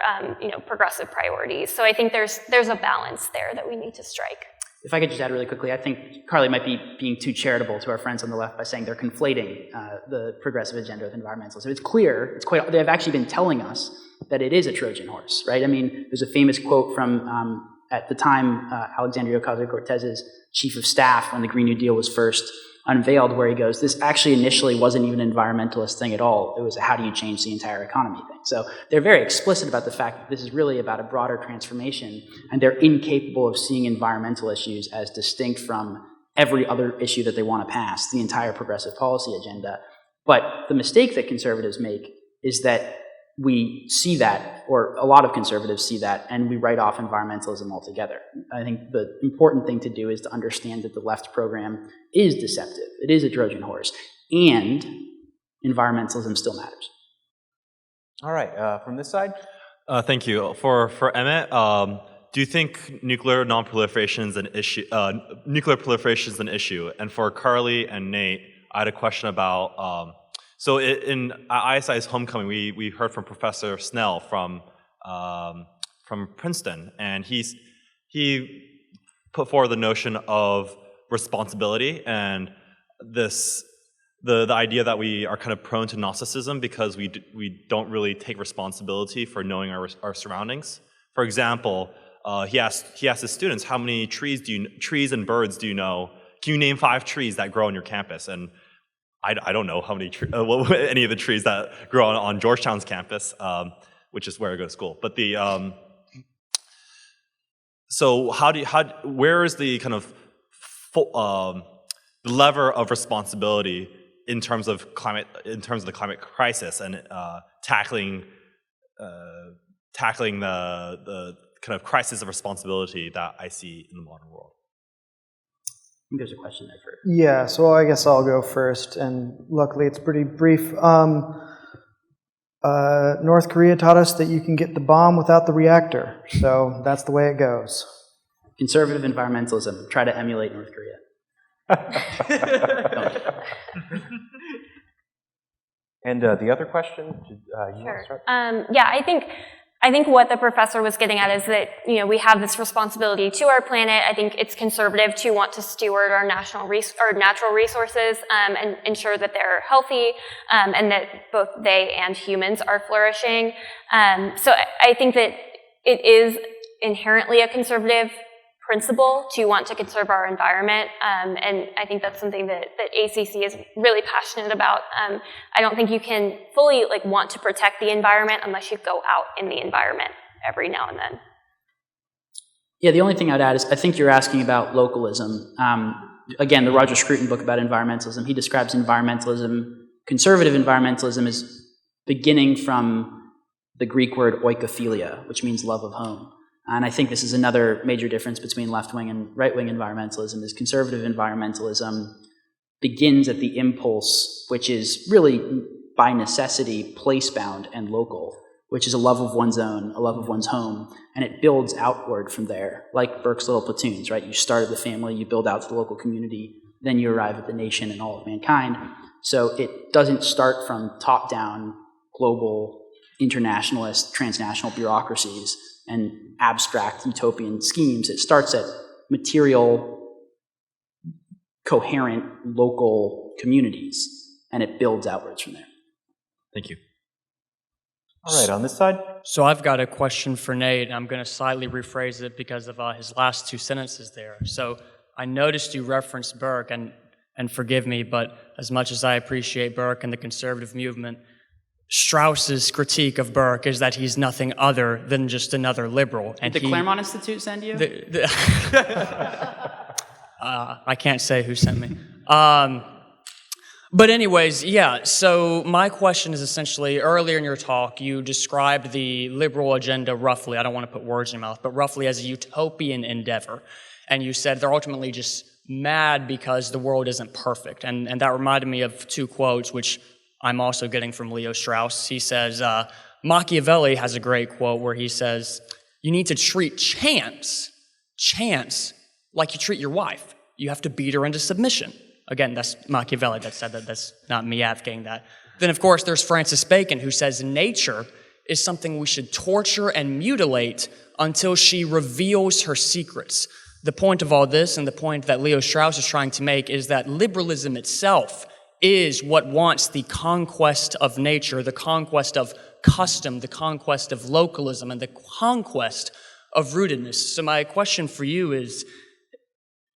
progressive priorities. So I think there's a balance there that we need to strike. If I could just add really quickly, I think Carly might be being too charitable to our friends on the left by saying they're conflating the progressive agenda with environmentalism. It's clear, they've actually been telling us that it is a Trojan horse, right? I mean, there's a famous quote from, at the time, Alexandria Ocasio-Cortez's chief of staff when the Green New Deal was first unveiled, where he goes, this actually initially wasn't even an environmentalist thing at all. It was a how do you change the entire economy thing. So they're very explicit about the fact that this is really about a broader transformation, and they're incapable of seeing environmental issues as distinct from every other issue that they want to pass, the entire progressive policy agenda. But the mistake that conservatives make is that we see that, or a lot of conservatives see that, and we write off environmentalism altogether. I think the important thing to do is to understand that the left program is deceptive. It is a Trojan horse, and environmentalism still matters. All right, from this side? Thank you. For Emmet, do you think nuclear non-proliferation is an issue? Nuclear proliferation is an issue. And for Carly and Nate, I had a question about. So in ISI's homecoming, we heard from Professor Snell from Princeton, and he put forward the notion of responsibility and the idea that we are kind of prone to Gnosticism because we don't really take responsibility for knowing our surroundings. For example, he asked his students, how many trees and birds do you know? Can you name 5 trees that grow on your campus? And I don't know how many any of the trees that grow on Georgetown's campus, which is where I go to school. But so where is the kind of the lever of responsibility in terms of the climate crisis and tackling the kind of crisis of responsibility that I see in the modern world? I think there's a question there for. Yeah, so I guess I'll go first, and luckily it's pretty brief. North Korea taught us that you can get the bomb without the reactor, so that's the way it goes. Conservative environmentalism. Try to emulate North Korea. And the other question, you want to start? Yeah, I think what the professor was getting at is that, we have this responsibility to our planet. I think it's conservative to want to steward our natural resources and ensure that they're healthy and that both they and humans are flourishing. So I think that it is inherently a conservative principle to want to conserve our environment, and I think that's something that ACC is really passionate about. I don't think you can fully want to protect the environment unless you go out in the environment every now and then. Yeah, the only thing I'd add is I think you're asking about localism. Again, the Roger Scruton book about environmentalism, he describes conservative environmentalism as beginning from the Greek word oikophilia, which means love of home. And I think this is another major difference between left-wing and right-wing environmentalism, is conservative environmentalism begins at the impulse, which is really, by necessity, place-bound and local, which is a love of one's own, a love of one's home, and it builds outward from there, like Burke's Little Platoons, right? You start at the family, you build out to the local community, then you arrive at the nation and all of mankind. So it doesn't start from top-down, global, internationalist, transnational bureaucracies and abstract utopian schemes. It starts at material, coherent, local communities, and it builds outwards from there. Thank you. All right, on this side? So I've got a question for Nate, and I'm going to slightly rephrase it because of his last 2 sentences there. So I noticed you referenced Burke, and forgive me, but as much as I appreciate Burke and the conservative movement, Strauss's critique of Burke is that he's nothing other than just another liberal. And Did the Claremont Institute send you? I can't say who sent me. But anyways, yeah, so my question is essentially, earlier in your talk, you described the liberal agenda roughly, I don't want to put words in your mouth, but roughly as a utopian endeavor. And you said they're ultimately just mad because the world isn't perfect. And that reminded me of 2 quotes, which I'm also getting from Leo Strauss. He says, Machiavelli has a great quote where he says, you need to treat chance, like you treat your wife. You have to beat her into submission. Again, that's Machiavelli that said that. That's not me advocating that. Then, of course, there's Francis Bacon, who says nature is something we should torture and mutilate until she reveals her secrets. The point of all this, and the point that Leo Strauss is trying to make, is that liberalism itself is what wants the conquest of nature, the conquest of custom, the conquest of localism, and the conquest of rootedness. So my question for you is,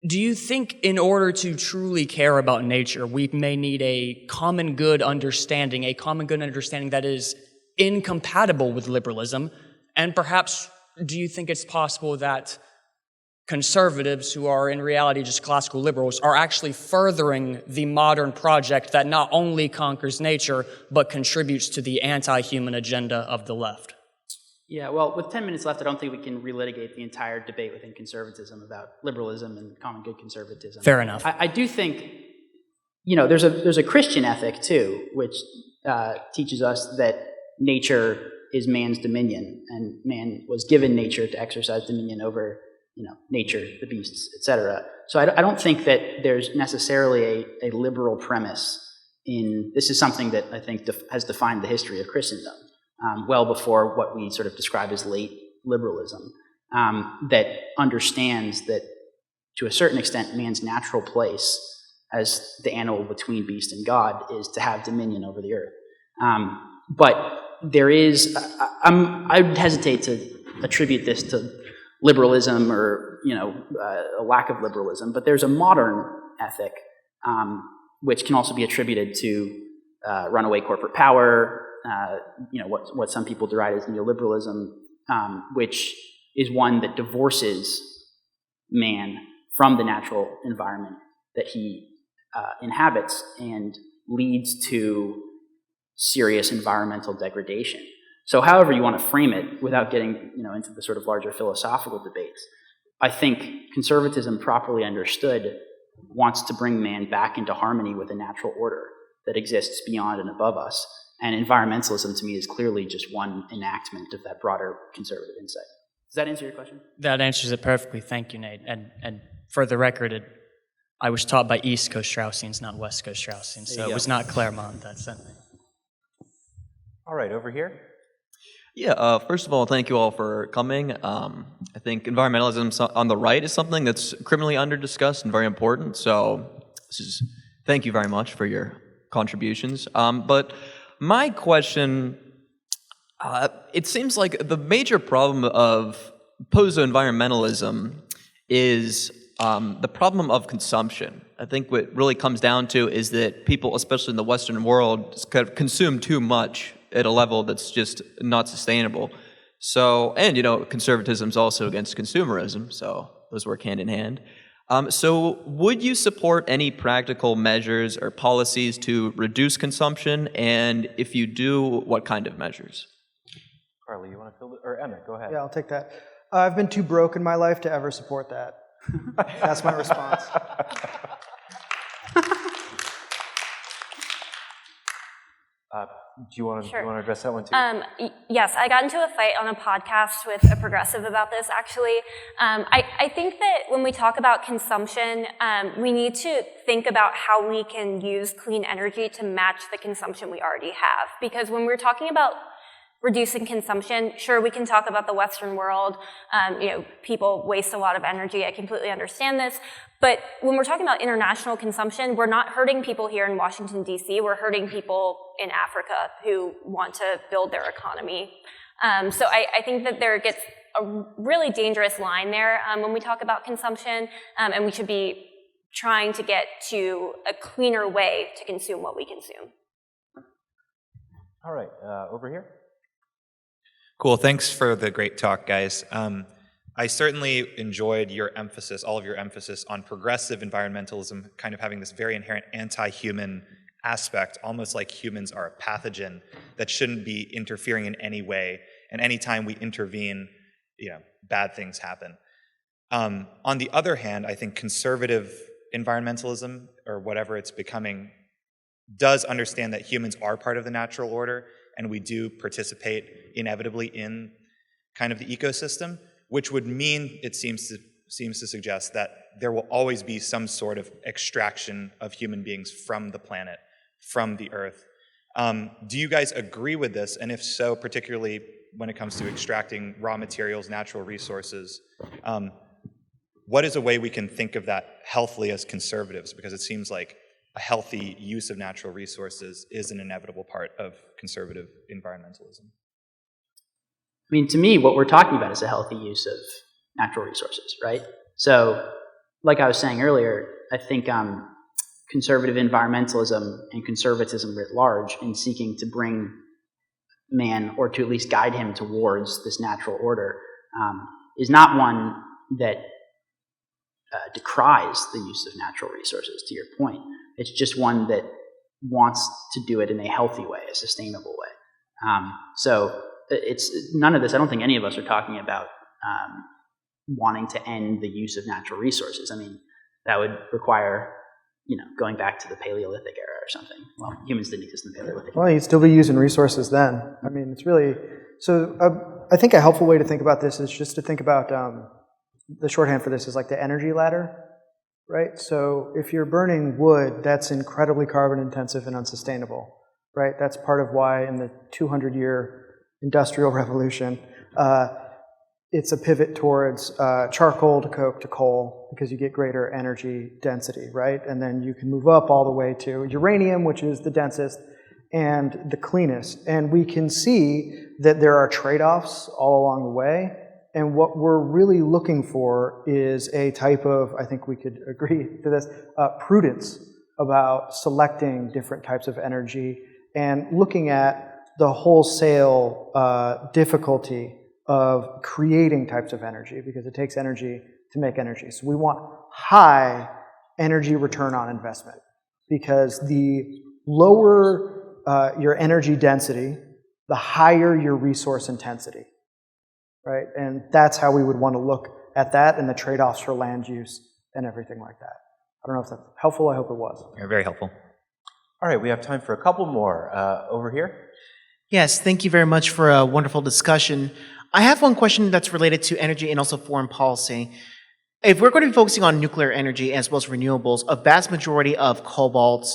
do you think in order to truly care about nature, we may need a common good understanding that is incompatible with liberalism? And perhaps, do you think it's possible that conservatives, who are in reality just classical liberals, are actually furthering the modern project that not only conquers nature, but contributes to the anti-human agenda of the left. Yeah, well, with 10 minutes left, I don't think we can relitigate the entire debate within conservatism about liberalism and common good conservatism. Fair enough. I do think, there's a Christian ethic too, which teaches us that nature is man's dominion, and man was given nature to exercise dominion over, nature, the beasts, etc. So I don't think that there's necessarily a liberal premise in this. Is something that I think has defined the history of Christendom. Well before what we sort of describe as late liberalism, that understands that, to a certain extent, man's natural place as the animal between beast and God is to have dominion over the earth. But there is, I would hesitate to attribute this to liberalism or, a lack of liberalism, but there's a modern ethic, which can also be attributed to runaway corporate power, what some people deride as neoliberalism, which is one that divorces man from the natural environment that he inhabits and leads to serious environmental degradation. So however you want to frame it, without getting into the sort of larger philosophical debates, I think conservatism, properly understood, wants to bring man back into harmony with a natural order that exists beyond and above us. And environmentalism, to me, is clearly just one enactment of that broader conservative insight. Does that answer your question? That answers it perfectly. Thank you, Nate. And for the record, I was taught by East Coast Straussians, not West Coast Straussians, so it was not Claremont that sent me. All right, over here. Yeah, first of all, thank you all for coming. I think environmentalism on the right is something that's criminally under-discussed and very important, so thank you very much for your contributions. But my question, it seems like the major problem of post-environmentalism is the problem of consumption. I think what really comes down to is that people, especially in the Western world, kind of consume too much at a level that's just not sustainable. So, and conservatism is also against consumerism, so those work hand in hand. So would you support any practical measures or policies to reduce consumption? And if you do, what kind of measures? Carly, you want to fill it? Or Emmett, go ahead. Yeah, I'll take that. I've been too broke in my life to ever support that. That's my response. Do you want to address that one too? Yes, I got into a fight on a podcast with a progressive about this, actually. I think that when we talk about consumption, we need to think about how we can use clean energy to match the consumption we already have. Because when we're talking about reducing consumption, sure, we can talk about the Western world. People waste a lot of energy. I completely understand this. But when we're talking about international consumption, we're not hurting people here in Washington, D.C. We're hurting people in Africa who want to build their economy. So I think that there gets a really dangerous line there when we talk about consumption, and we should be trying to get to a cleaner way to consume what we consume. All right, over here. Cool, thanks for the great talk, guys. I certainly enjoyed your emphasis, all of your emphasis on progressive environmentalism, kind of having this very inherent anti-human aspect, almost like humans are a pathogen that shouldn't be interfering in any way, and anytime we intervene, bad things happen. On the other hand, I think conservative environmentalism, or whatever it's becoming, does understand that humans are part of the natural order, and we do participate inevitably in kind of the ecosystem, which would mean, it seems to suggest, that there will always be some sort of extraction of human beings from the planet, from the earth. Do you guys agree with this? And if so, particularly when it comes to extracting raw materials, natural resources, what is a way we can think of that healthily as conservatives? Because it seems like a healthy use of natural resources is an inevitable part of conservative environmentalism. I mean, to me, what we're talking about is a healthy use of natural resources, right? So, like I was saying earlier, I think conservative environmentalism and conservatism writ large, in seeking to bring man, or to at least guide him towards this natural order, is not one that decries the use of natural resources, to your point. It's just one that wants to do it in a healthy way, a sustainable way. So it's none of this, I don't think any of us are talking about wanting to end the use of natural resources. I mean, that would require, going back to the Paleolithic era or something. Well, humans didn't exist in the Paleolithic era. Well, you'd still be using resources then. I mean, it's really, so I think a helpful way to think about this is just to think about, the shorthand for this is like the energy ladder, right? So if you're burning wood, that's incredibly carbon intensive and unsustainable, right? That's part of why in the 200-year industrial revolution, it's a pivot towards charcoal to coke to coal because you get greater energy density, right? And then you can move up all the way to uranium, which is the densest and the cleanest. And we can see that there are trade-offs all along the way. And what we're really looking for is a type of, I think we could agree to this, prudence about selecting different types of energy and looking at the wholesale difficulty of creating types of energy, because it takes energy to make energy. So we want high energy return on investment, because the lower your energy density, the higher your resource intensity, right? And that's how we would want to look at that and the trade-offs for land use and everything like that. I don't know if that's helpful. I hope it was. You're very helpful. All right, we have time for a couple more. Over here. Yes, thank you very much for a wonderful discussion. I have one question that's related to energy and also foreign policy. If we're going to be focusing on nuclear energy as well as renewables, a vast majority of cobalt,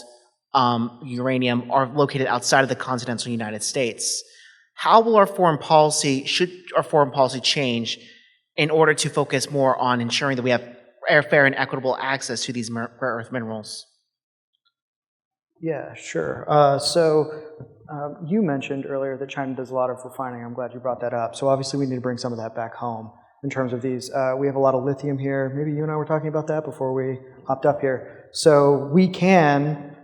uranium are located outside of the continental United States. How will should our foreign policy change in order to focus more on ensuring that we have fair and equitable access to these rare earth minerals? Yeah, sure. You mentioned earlier that China does a lot of refining. I'm glad you brought that up. So obviously we need to bring some of that back home in terms of these. We have a lot of lithium here. Maybe you and I were talking about that before we hopped up here. So we can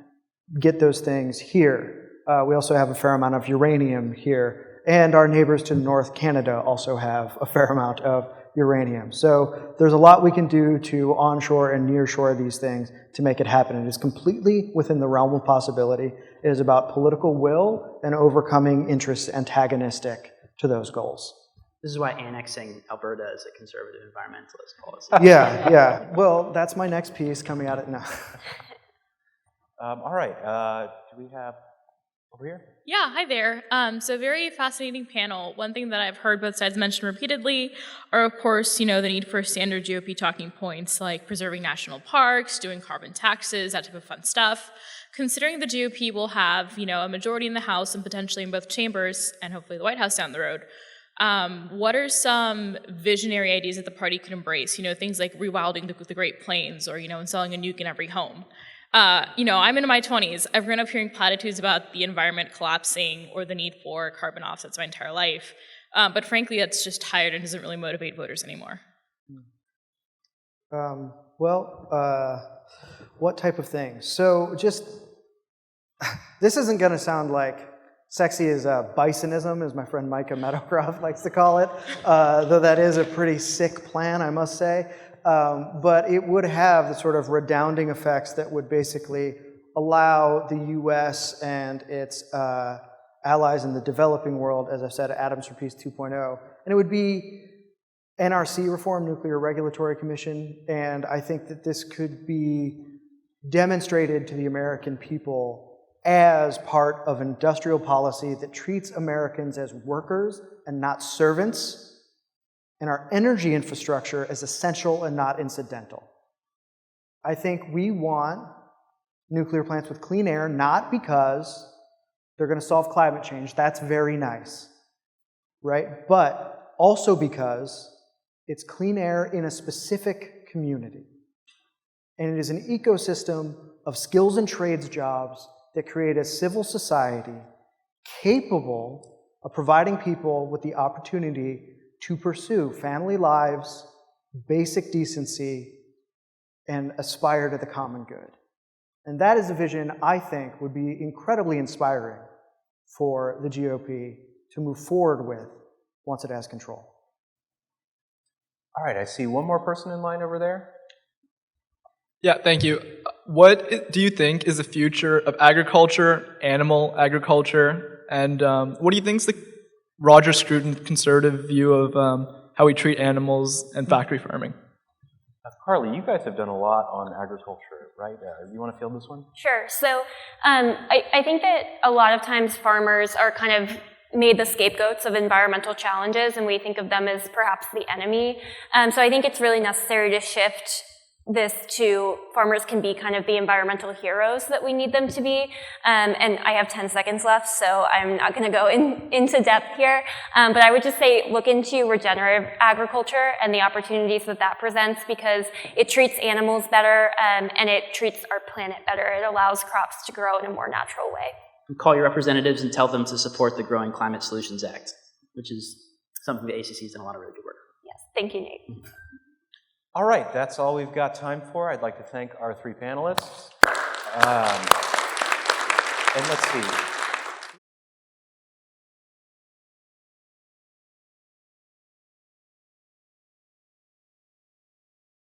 get those things here. We also have a fair amount of uranium here. And our neighbors to the north, Canada, also have a fair amount of uranium. So there's a lot we can do to onshore and nearshore these things to make it happen. It is completely within the realm of possibility. It is about political will and overcoming interests antagonistic to those goals. This is why annexing Alberta is a conservative environmentalist policy. Yeah. Well, that's my next piece coming out now. All right, do we have over here? Yeah, hi there. So very fascinating panel. One thing that I've heard both sides mention repeatedly are, of course, the need for standard GOP talking points like preserving national parks, doing carbon taxes, that type of fun stuff. Considering the GOP will have, a majority in the House and potentially in both chambers, and hopefully the White House down the road, what are some visionary ideas that the party could embrace? Things like rewilding the Great Plains or, installing a nuke in every home. I'm in my 20s. I've grown up hearing platitudes about the environment collapsing or the need for carbon offsets my entire life. But frankly, that's just tired and doesn't really motivate voters anymore. What type of things? So this isn't going to sound like sexy as bisonism, as my friend Micah Meadowcroft likes to call it, though that is a pretty sick plan, I must say. But it would have the sort of redounding effects that would basically allow the U.S. and its allies in the developing world, as I've said, Atoms for Peace 2.0. And it would be NRC reform, Nuclear Regulatory Commission, and I think that this could be demonstrated to the American people as part of industrial policy that treats Americans as workers and not servants, and our energy infrastructure as essential and not incidental. I think we want nuclear plants with clean air, not because they're going to solve climate change. That's very nice, right? But also because it's clean air in a specific community. And it is an ecosystem of skills and trades jobs that create a civil society capable of providing people with the opportunity to pursue family lives, basic decency, and aspire to the common good. And that is a vision I think would be incredibly inspiring for the GOP to move forward with once it has control. All right, I see one more person in line over there. Yeah, thank you. What do you think is the future of agriculture, animal agriculture, and what do you think is the Roger Scruton conservative view of how we treat animals and factory farming? Carly, you guys have done a lot on agriculture, right? You want to field this one? Sure. So I think that a lot of times farmers are kind of made the scapegoats of environmental challenges, and we think of them as perhaps the enemy. So I think it's really necessary to shift this to farmers can be kind of the environmental heroes that we need them to be. And I have 10 seconds left, so I'm not going to go into depth here. But I would just say look into regenerative agriculture and the opportunities that that presents, because it treats animals better and it treats our planet better. It allows crops to grow in a more natural way. Call your representatives and tell them to support the Growing Climate Solutions Act, which is something the ACC has done a lot of really good work. Yes, thank you, Nate. All right, that's all we've got time for. I'd like to thank our three panelists. And let's see.